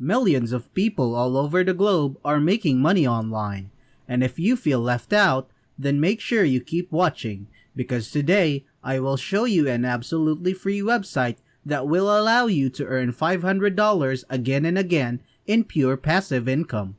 Millions of people all over the globe are making money online, and if you feel left out, then make sure you keep watching, because today I will show you an absolutely free website that will allow you to earn $500 again and again in pure passive income.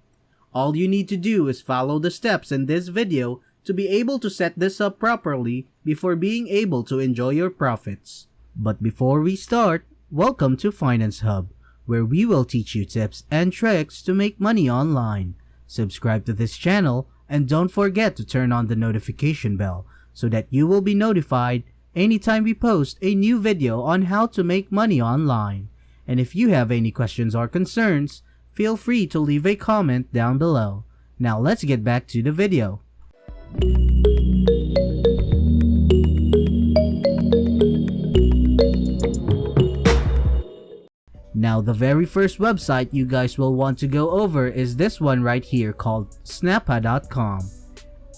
All you need to do is follow the steps in this video to be able to set this up properly before being able to enjoy your profits. But before we start, welcome to Finance Hub, where we will teach you tips and tricks to make money online. Subscribe to this channel and don't forget to turn on the notification bell so that you will be notified anytime we post a new video on how to make money online. And if you have any questions or concerns, feel free to leave a comment down below. Now let's get back to the video. Now the very first website you guys will want to go over is this one right here called Snappa.com.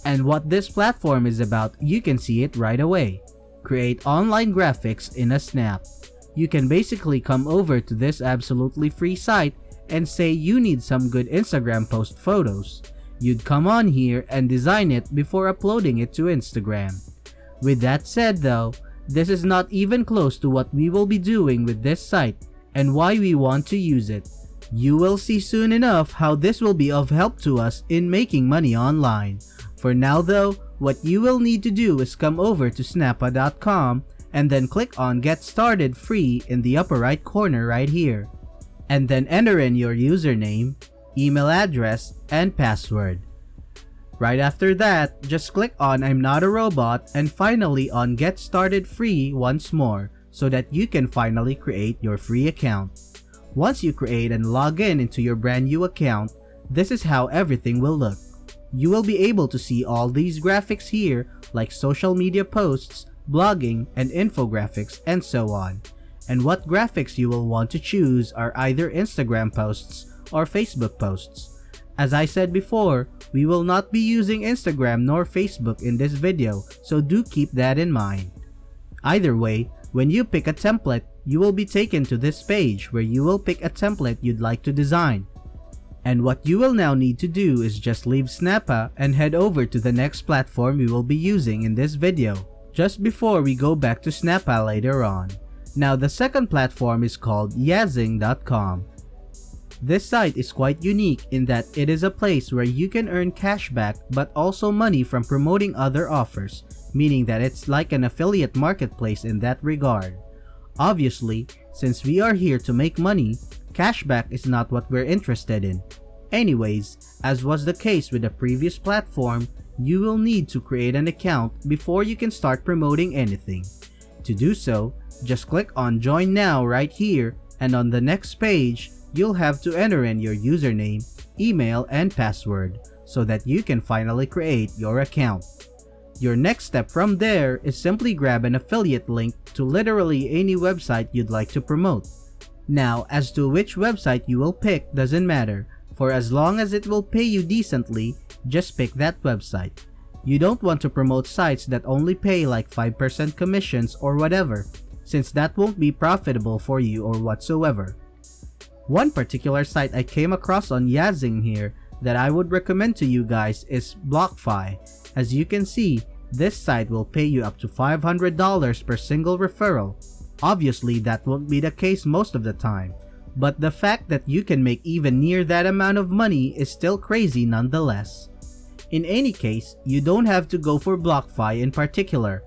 And what this platform is about, you can see it right away. Create online graphics in a snap. You can basically come over to this absolutely free site and say you need some good Instagram post photos. You'd come on here and design it before uploading it to Instagram. With that said though, this is not even close to what we will be doing with this site and why we want to use it. You will see soon enough how this will be of help to us in making money online. For now though, what you will need to do is come over to Snappa.com and then click on Get Started Free in the upper right corner right here. And then enter in your username, email address, and password. Right after that, just click on I'm not a robot and finally on Get Started Free once more so that you can finally create your free account. Once you create and log in into your brand new account, this is how everything will look. You will be able to see all these graphics here like social media posts, blogging, and infographics, and so on. And what graphics you will want to choose are either Instagram posts or Facebook posts. As I said before, we will not be using Instagram nor Facebook in this video, so do keep that in mind. Either way, when you pick a template, you will be taken to this page where you will pick a template you'd like to design. And what you will now need to do is just leave Snappa and head over to the next platform we will be using in this video, just before we go back to Snappa later on. Now the second platform is called Yazing.com. This site is quite unique in that it is a place where you can earn cashback but also money from promoting other offers, meaning that it's like an affiliate marketplace in that regard. Obviously, since we are here to make money, cashback is not what we're interested in. Anyways, as was the case with the previous platform, you will need to create an account before you can start promoting anything. To do so, just click on Join Now right here, and on the next page, you'll have to enter in your username, email, and password so that you can finally create your account. Your next step from there is simply grab an affiliate link to literally any website you'd like to promote. Now, as to which website you will pick doesn't matter, for as long as it will pay you decently, just pick that website. You don't want to promote sites that only pay like 5% commissions or whatever, since that won't be profitable for you or whatsoever. One particular site I came across on Yazing here that I would recommend to you guys is BlockFi. As you can see, this site will pay you up to $500 per single referral. Obviously, that won't be the case most of the time, but the fact that you can make even near that amount of money is still crazy nonetheless. In any case, you don't have to go for BlockFi in particular.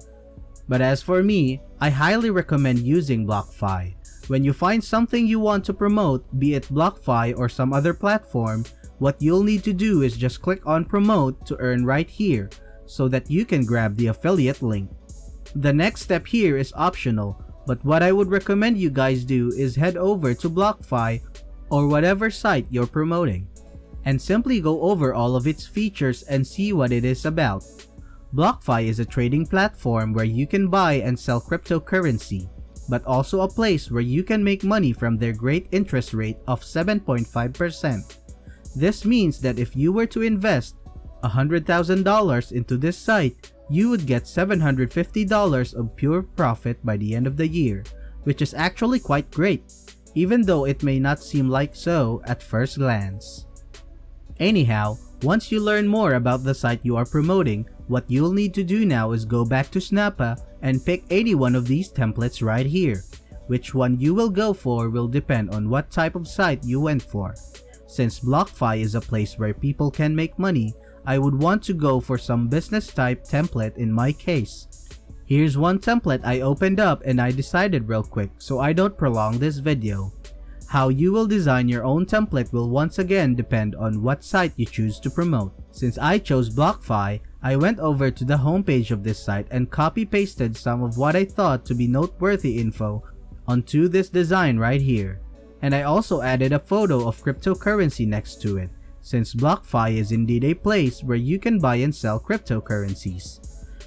But as for me, I highly recommend using BlockFi. When you find something you want to promote, be it BlockFi or some other platform, what you'll need to do is just click on Promote to earn right here, so that you can grab the affiliate link. The next step here is optional, but what I would recommend you guys do is head over to BlockFi or whatever site you're promoting, and simply go over all of its features and see what it is about. BlockFi is a trading platform where you can buy and sell cryptocurrency, but also a place where you can make money from their great interest rate of 7.5%. This means that if you were to invest $100,000 into this site, you would get $750 of pure profit by the end of the year, which is actually quite great. even though it may not seem like so at first glance. Anyhow, once you learn more about the site you are promoting, what you'll need to do now is go back to Snappa and pick any one of these templates right here. Which one you will go for will depend on what type of site you went for. Since BlockFi is a place where people can make money, I would want to go for some business type template in my case. Here's one template I opened up and I decided real quick so I don't prolong this video. How you will design your own template will once again depend on what site you choose to promote. Since I chose BlockFi, I went over to the homepage of this site and copy-pasted some of what I thought to be noteworthy info onto this design right here. And I also added a photo of cryptocurrency next to it, since BlockFi is indeed a place where you can buy and sell cryptocurrencies.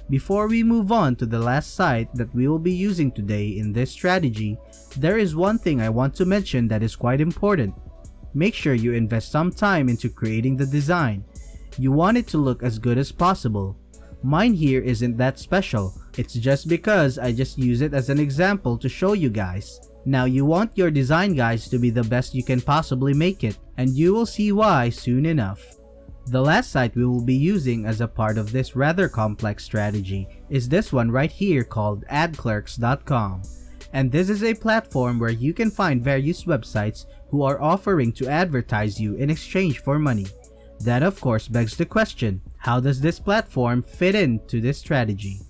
Before we move on to the last site that we will be using today in this strategy, there is one thing I want to mention that is quite important. Make sure you invest some time into creating the design. You want it to look as good as possible. Mine here isn't that special, it's just because I just use it as an example to show you guys. Now you want your design guys to be the best you can possibly make it, and you will see why soon enough. The last site we will be using as a part of this rather complex strategy is this one right here called Clerks.com. And this is a platform where you can find various websites who are offering to advertise you in exchange for money. That of course begs the question, how does this platform fit into this strategy?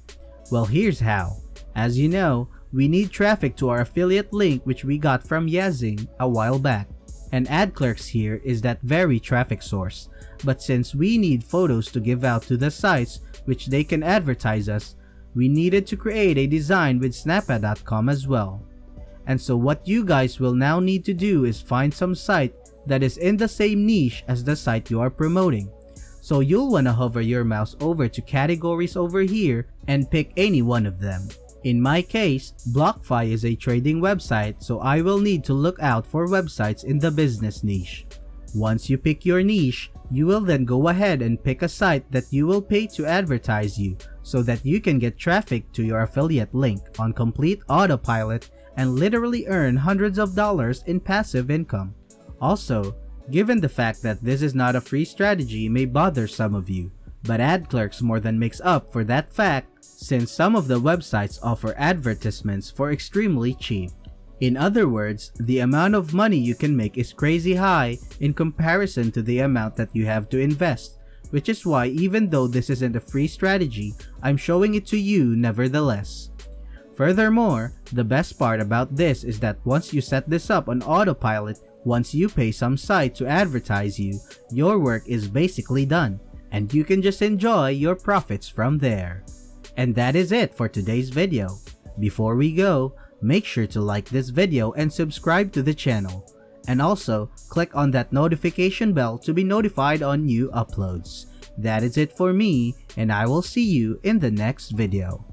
Well, here's how. As you know, we need traffic to our affiliate link which we got from Yazing a while back. And AdClerks here is that very traffic source. But since we need photos to give out to the sites which they can advertise us, we needed to create a design with Snappa.com as well. And so what you guys will now need to do is find some site that is in the same niche as the site you are promoting. So you'll want to hover your mouse over to categories over here and pick any one of them. In my case, BlockFi is a trading website, so I will need to look out for websites in the business niche. Once you pick your niche, you will then go ahead and pick a site that you will pay to advertise you so that you can get traffic to your affiliate link on complete autopilot and literally earn hundreds of dollars in passive income. Also, given the fact that this is not a free strategy may bother some of you, but AdClerks more than makes up for that fact since some of the websites offer advertisements for extremely cheap. In other words, the amount of money you can make is crazy high in comparison to the amount that you have to invest, which is why even though this isn't a free strategy, I'm showing it to you nevertheless. Furthermore, the best part about this is that once you set this up on autopilot, once you pay some site to advertise you, your work is basically done, and you can just enjoy your profits from there. And that is it for today's video. Before we go, make sure to like this video and subscribe to the channel. And also, click on that notification bell to be notified on new uploads. That is it for me, and I will see you in the next video.